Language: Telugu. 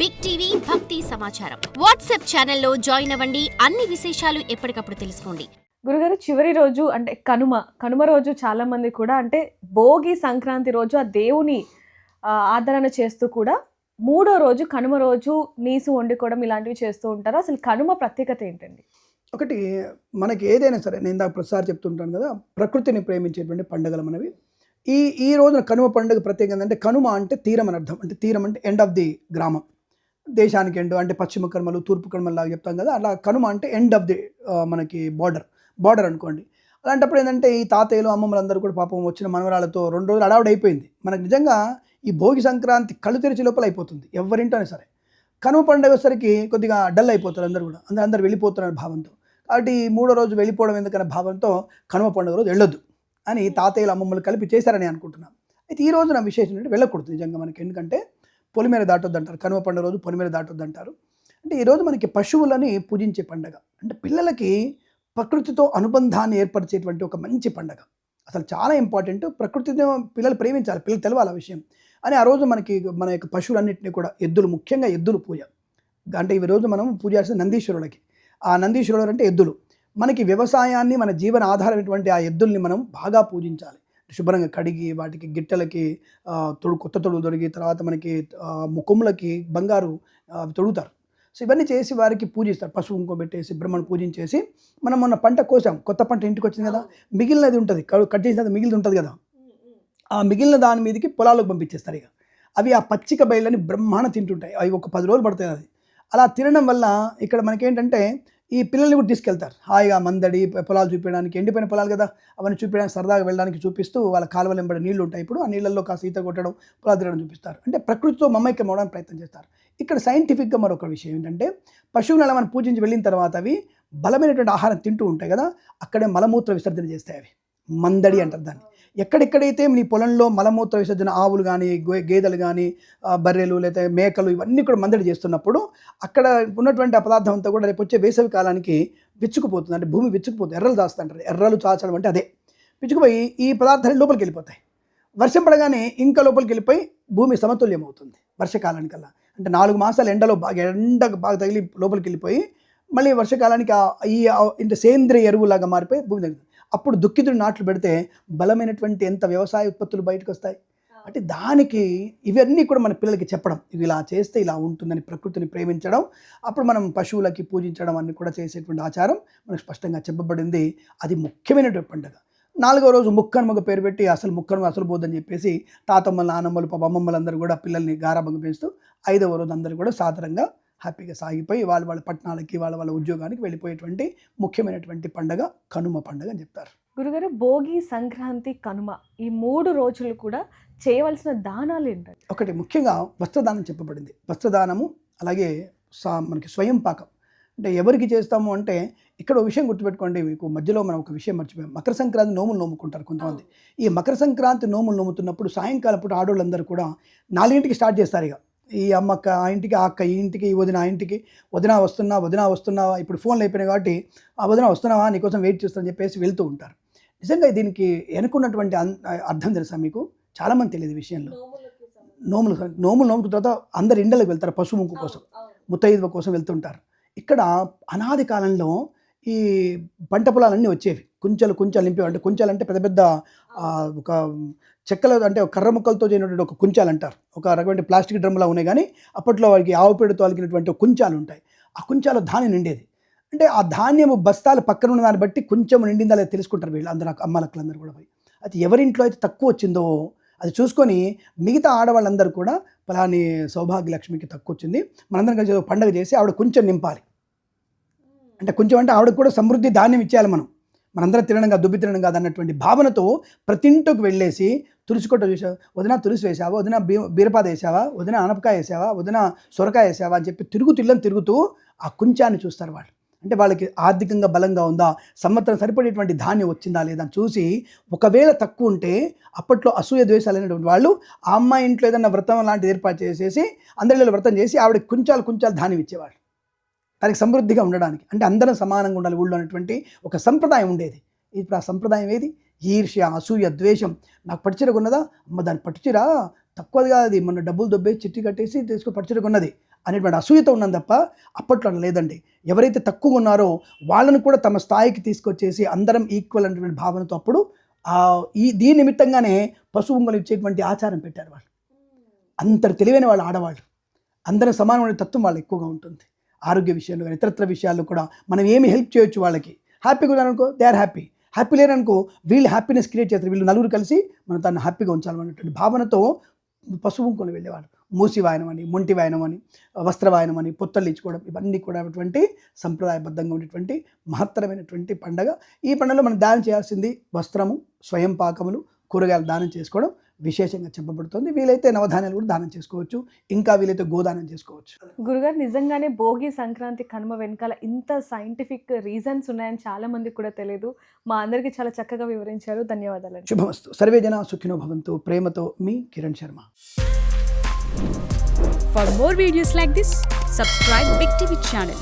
బిగ్ టీవీ భక్తి సమాచారం వాట్సాప్ ఛానల్లో జాయిన్ అవ్వండి. అన్ని విశేషాలు ఎప్పటికప్పుడు తెలుసుకోండి. గురుగారు, చివరి రోజు అంటే కనుమ రోజు చాలా మంది కూడా అంటే భోగి సంక్రాంతి రోజు ఆ దేవుని ఆదరణ చేస్తూ కూడా మూడో రోజు కనుమ రోజు నీసు వండుకోవడం ఇలాంటివి చేస్తూ ఉంటారు. అసలు కనుమ ప్రత్యేకత ఏంటండి? ఒకటి మనకి ఏదైనా సరే, నేను ఇందాక ప్రతిసారి చెప్తుంటాను కదా, ప్రకృతిని ప్రేమించేటువంటి పండుగలు మనవి. ఈ రోజున కనుమ పండుగ ప్రత్యేకత అంటే, కనుమ అంటే తీరం అని అర్థం. అంటే తీరం అంటే ఎండ్ ఆఫ్ ది గ్రామం, దేశానికి ఎండ్ అంటే పశ్చిమ కనుమలు తూర్పు కనుమలు లాగా చెప్తాం కదా, అలా కనుమ అంటే ఎండ్ ఆఫ్ ది మనకి బార్డర్ అనుకోండి. అలాంటప్పుడు ఏంటంటే ఈ తాతయ్యలు అమ్మమ్మలు అందరూ కూడా పాపం వచ్చిన మనవరాలతో 2 రోజులు అడావుడు అయిపోయింది. మనకు నిజంగా ఈ భోగి సంక్రాంతి కళ్ళు తెరిచి లోపల అయిపోతుంది ఎవరింటోనే సరే. కనుమ పండుగ వచ్చేసరికి కొద్దిగా డల్ అయిపోతారు అందరూ కూడా, అందరూ వెళ్ళిపోతున్నారు భావంతో. కాబట్టి మూడో రోజు వెళ్ళిపోవడం ఎందుకనే భావంతో కనుమ పండుగ రోజు వెళ్ళొద్దు అని తాతయ్యలు అమ్మమ్మలు కలిపి చేశారని అనుకుంటున్నాను. అయితే ఈ రోజు నా విశేషం ఏంటంటే వెళ్ళకూడదు నిజంగా మనకి. ఎందుకంటే పొలిమేర దాటొద్దు అంటారు, కనుమ పండుగ రోజు పొలిమేర దాటొద్దు అంటారు. అంటే ఈరోజు మనకి పశువులని పూజించే పండుగ. అంటే పిల్లలకి ప్రకృతితో అనుబంధాన్ని ఏర్పరిచేటువంటి ఒక మంచి పండుగ. అసలు చాలా ఇంపార్టెంట్. ప్రకృతిని పిల్లలు ప్రేమించాలి, పిల్లలు తెలవాలి ఆ విషయం అని. ఆ రోజు మన యొక్క పశువులన్నింటినీ కూడా ఎద్దులు, ముఖ్యంగా ఎద్దులు పూజ. అంటే ఈ రోజు మనం పూజ చేసిన నందీశ్వరులకి. ఆ నందీశ్వరుడు అంటే ఎద్దులు. మనకి వ్యవసాయాన్ని, మన జీవన ఆధారమైనటువంటి ఆ ఎద్దుల్ని మనం బాగా పూజించాలి. శుభ్రంగా కడిగి వాటికి గిట్టలకి కొత్త తొడుగు తొడిగి, తర్వాత మనకి కొమ్ములకి బంగారు తొడుగుతారు. సో ఇవన్నీ చేసి వారికి పూజిస్తారు. పశువు కుంకుమ పెట్టేసి బ్రహ్మను పూజించేసి, మనం మొన్న పంట కోసాం, కొత్త పంట ఇంటికి వచ్చింది కదా, మిగిలినది ఉంటుంది, కట్ చేసినది మిగిలిన ఉంటుంది కదా, ఆ మిగిలిన దాని మీదకి పొలాలకు పంపించేస్తారు. ఇక అవి ఆ పచ్చిక బయళ్ళని బ్రహ్మాండ తింటుంటాయి. అవి ఒక 10 రోజులు పడుతుంది. అది అలా తినడం వల్ల ఇక్కడ మనకేంటంటే ఈ పిల్లల్ని కూడా తీసుకెళ్తారు హాయిగా మందడి పొలాలు చూపించడానికి, ఎండిపోయిన పొలాలు కదా అవన్నీ చూపించడానికి, సరదాగా వెళ్ళడానికి చూపిస్తూ వాళ్ళ కాలువలు వెంబడి నీళ్లు ఉంటాయి. ఇప్పుడు ఆ నీళ్ళల్లో కాస్త ఈత కొట్టడం, పొలాలు తిరగడం చూపిస్తారు. అంటే ప్రకృతితో మమైక్యం అవడానికి ప్రయత్నం చేస్తారు. ఇక్కడ సైంటిఫిక్గా మరొక విషయం ఏంటంటే, పశువులను అలా మనం పూజించి వెళ్ళిన తర్వాత అవి బలమైనటువంటి ఆహారం తింటూ ఉంటాయి కదా, అక్కడే మలమూత్ర విసర్జన చేస్తాయి. అవి మందడి అంటారు దాన్ని. ఎక్కడెక్కడైతే నీ పొలంలో మలమూత్ర విసర్జన, ఆవులు కానీ గేదెలు కానీ బర్రెలు లేదా మేకలు ఇవన్నీ కూడా మందడి చేస్తున్నప్పుడు అక్కడ ఉన్నటువంటి ఆ పదార్థం అంతా కూడా రేపు వచ్చే వేసవి కాలానికి విచ్చుకుపోతుంది. అంటే భూమి విచ్చుకుపోతుంది. ఎర్రలు దాస్తుంటారు. ఎర్రలు చాచడం అంటే అదే. విచ్చుకుపోయి ఈ పదార్థాలు లోపలికి వెళ్ళిపోతాయి. వర్షం పడగానే ఇంకా లోపలికి వెళ్ళిపోయి భూమి సమతుల్యం అవుతుంది వర్షకాలానికల్లా. అంటే 4 మాసాలు ఎండ బాగా తగిలి లోపలికి వెళ్ళిపోయి మళ్ళీ వర్షకాలానికి ఇంత సేంద్రియ ఎరువులాగా మారిపోయి భూమి తగ్గుతుంది. అప్పుడు దుక్కిదుడు నాట్లు పెడితే బలమైనటువంటి ఎంత వ్యవసాయ ఉత్పత్తులు బయటకు వస్తాయి. అంటే దానికి ఇవన్నీ కూడా మన పిల్లలకి చెప్పడం, ఇవి ఇలా చేస్తే ఇలా ఉంటుందని, ప్రకృతిని ప్రేమించడం, అప్పుడు మనం పశువులకి పూజించడం అన్ని కూడా చేసేటువంటి ఆచారం మనకు స్పష్టంగా చెప్పబడింది. అది ముఖ్యమైనటువంటి పండుగ. 4వ రోజు ముక్కనుమగ పేరు పెట్టి అసలు ముక్కను అసలు పోదని చెప్పేసి తాతమ్మలు, నానమ్మలు, అమ్మమ్మలు అందరూ కూడా పిల్లల్ని గారాబంగా పెంచుతూ 5వ రోజు అందరూ కూడా సాధారణంగా హ్యాపీగా సాగిపోయి వాళ్ళ పట్టణాలకి వాళ్ళ ఉద్యోగానికి వెళ్ళిపోయేటువంటి ముఖ్యమైనటువంటి పండుగ కనుమ పండుగ అని చెప్తారు. గురుగారు, భోగి, సంక్రాంతి, కనుమ ఈ 3 రోజులు కూడా చేయవలసిన దానాలు ఏంటంటే? ఒకటి ముఖ్యంగా వస్త్రదానం చెప్పబడింది. వస్త్రదానము, అలాగే మనకి స్వయం పాకం. అంటే ఎవరికి చేస్తాము అంటే, ఇక్కడ ఒక విషయం గుర్తుపెట్టుకోండి. మీకు మధ్యలో మనం ఒక విషయం మర్చిపోయాం. మకర సంక్రాంతి నోములు నోముకుంటారు కొంతమంది. ఈ మకర సంక్రాంతి నోములు నోముతున్నప్పుడు సాయంకాలం పూట ఆడవాళ్ళందరూ కూడా 4ంటికి స్టార్ట్ చేస్తారు. ఇక ఈ అమ్మక్క ఆ ఇంటికి, ఆ అక్క ఈ ఇంటికి, ఈ వదిన ఆ ఇంటికి, వదిన వస్తున్నావా, ఇప్పుడు ఫోన్లు అయిపోయినాయి కాబట్టి ఆ వదిన వస్తున్నావా, నీకోసం వెయిట్ చేస్తానని చెప్పేసి వెళ్తూ ఉంటారు. నిజంగా దీనికి వెనుకున్నటువంటి అర్థం తెలుసా మీకు? చాలామంది తెలియదు ఈ విషయంలో. నోములు నోముకున్న తర్వాత అందరు ఇండలకు వెళ్తారు, పశువు ముక్కు కోసం, ముత్తైదువ కోసం వెళ్తుంటారు. ఇక్కడ అనాది కాలంలో ఈ పంట పొలాలన్నీ వచ్చేవి, కుంచెలు నింపేవి. అంటే కుంచెలు అంటే పెద్ద పెద్ద ఒక చెక్కలు, అంటే కర్ర ముక్కలతో చేయనటువంటి ఒక కుంచాలు అంటారు. ఒక రకమైన ప్లాస్టిక్ డ్రమ్లా ఉన్నాయి, కానీ అప్పట్లో వారికి ఆవు పేడతో అలిగినటువంటి కుంచాలు ఉంటాయి. ఆ కుంచాలు ధాన్యం నిండేది. అంటే ఆ ధాన్యము బస్తాలు పక్కన ఉన్న దాన్ని బట్టి కొంచెం నిండిందా లేదా తెలుసుకుంటారు వీళ్ళు అందరూ, అమ్మలక్కలందరూ కూడా పోయి. అది ఎవరింట్లో అయితే తక్కువ వచ్చిందో అది చూసుకొని మిగతా ఆడవాళ్ళందరూ కూడా పలాని సౌభాగ్యలక్ష్మికి తక్కువ వచ్చింది, మనందరం కలిసి పండుగ చేసి ఆవిడ కొంచెం నింపాలి. అంటే కొంచెం అంటే ఆవిడకు కూడా సమృద్ధి ధాన్యం ఇచ్చేయాలి, మనందరం తినడం దుబ్బి తినడం కాదు అన్నటువంటి భావనతో ప్రతి ఇంటికి వెళ్ళేసి తులసికొట్ట చూసావా, వదిన తులసి వేసావా, వదిన బీరపాద వేసావా, వదిన ఆనపకాయ వేసావా, వదిన సొరకాయ వేసావా అని చెప్పి తిరుగుతూ ఆ కుంచాన్ని చూస్తారు వాళ్ళు. అంటే వాళ్ళకి ఆర్థికంగా బలంగా ఉందా, సంవత్సరం సరిపడేటువంటి ధాన్యం వచ్చిందా లేదా అని చూసి, ఒకవేళ తక్కువ ఉంటే అప్పట్లో అసూయ ద్వేషాలు అనేటువంటి వాళ్ళు ఆ అమ్మాయి ఇంట్లో ఏదైనా వ్రతం లాంటిది ఏర్పాటు చేసేసి అందరిలో వ్రతం చేసి ఆవిడకి కుంచాలు ధాన్యం ఇచ్చేవాళ్ళు, దానికి సమృద్ధిగా ఉండడానికి. అంటే అందరం సమానంగా ఉండాలి ఊళ్ళో అనేటువంటి ఒక సంప్రదాయం ఉండేది. ఇప్పుడు ఆ సంప్రదాయం ఏది? ఈర్ష్య, అసూయ, ద్వేషం. నాకు పట్టుచీర కొన్నదా, అమ్మ దాని పట్టుచీర తక్కువదిగా, అది మొన్న డబ్బులు దొబ్బేసి చిట్టి కట్టేసి తీసుకుని పట్టుచీర కొన్నది అనేటువంటి అసూయత ఉన్నది తప్ప అప్పట్లో అలా లేదండి. ఎవరైతే తక్కువ ఉన్నారో వాళ్ళను కూడా తమ స్థాయికి తీసుకొచ్చేసి అందరం ఈక్వల్ అనేటువంటి భావనతో అప్పుడు దీని నిమిత్తంగానే పశువు బొమ్మలు ఇచ్చేటువంటి ఆచారం పెట్టారు వాళ్ళు. అంతటి తెలివైన వాళ్ళు ఆడవాళ్ళు, అందరం సమానమైన తత్వం వాళ్ళు ఎక్కువగా ఉంటుంది. ఆరోగ్య విషయాలు కానీ ఇతరత్ర విషయాల్లో కూడా మనం ఏమి హెల్ప్ చేయొచ్చు, వాళ్ళకి హ్యాపీగా ఉన్నారనుకో దే ఆర్ హ్యాపీ, హ్యాపీ లేరనుకో వీళ్ళు హ్యాపీనెస్ క్రియేట్ చేస్తారు, వీళ్ళు నలుగురు కలిసి మనం తను హ్యాపీగా ఉంచాలన్నటువంటి భావనతో పశువు కొని వెళ్ళేవాళ్ళు. మూసి వాయనం అని, మొంటి వాయనం అని, వస్త్ర వాయనం అని, పొత్తళ్ళు ఇచ్చుకోవడం, ఇవన్నీ కూడా అటువంటి సంప్రదాయబద్ధంగా ఉండేటువంటి మహత్తరమైనటువంటి పండగ. ఈ పండుగలో మనం దానం చేయాల్సింది వస్త్రము, స్వయం పాకములు, కూరగాయలు దానం చేసుకోవడం విశేషంగా చెప్పబడుతుంది. వీలైతే నవధాన్యాలు కూడా దానం చేసుకోవచ్చు, ఇంకా వీలైతే గోదానం చేసుకోవచ్చు. గురుగారు నిజంగానే భోగి, సంక్రాంతి, కనుమ వెనకాల ఇంత సైంటిఫిక్ రీజన్స్ ఉన్నాయని చాలా మందికి కూడా తెలియదు. మా అందరికీ చాలా చక్కగా వివరించారు. ధన్యవాదాలు. శుభమస్తు. సర్వే జన సుఖినో భవంతు. ప్రేమతో మీ Kiran Sharma. For more videos like this, subscribe Big TV channel.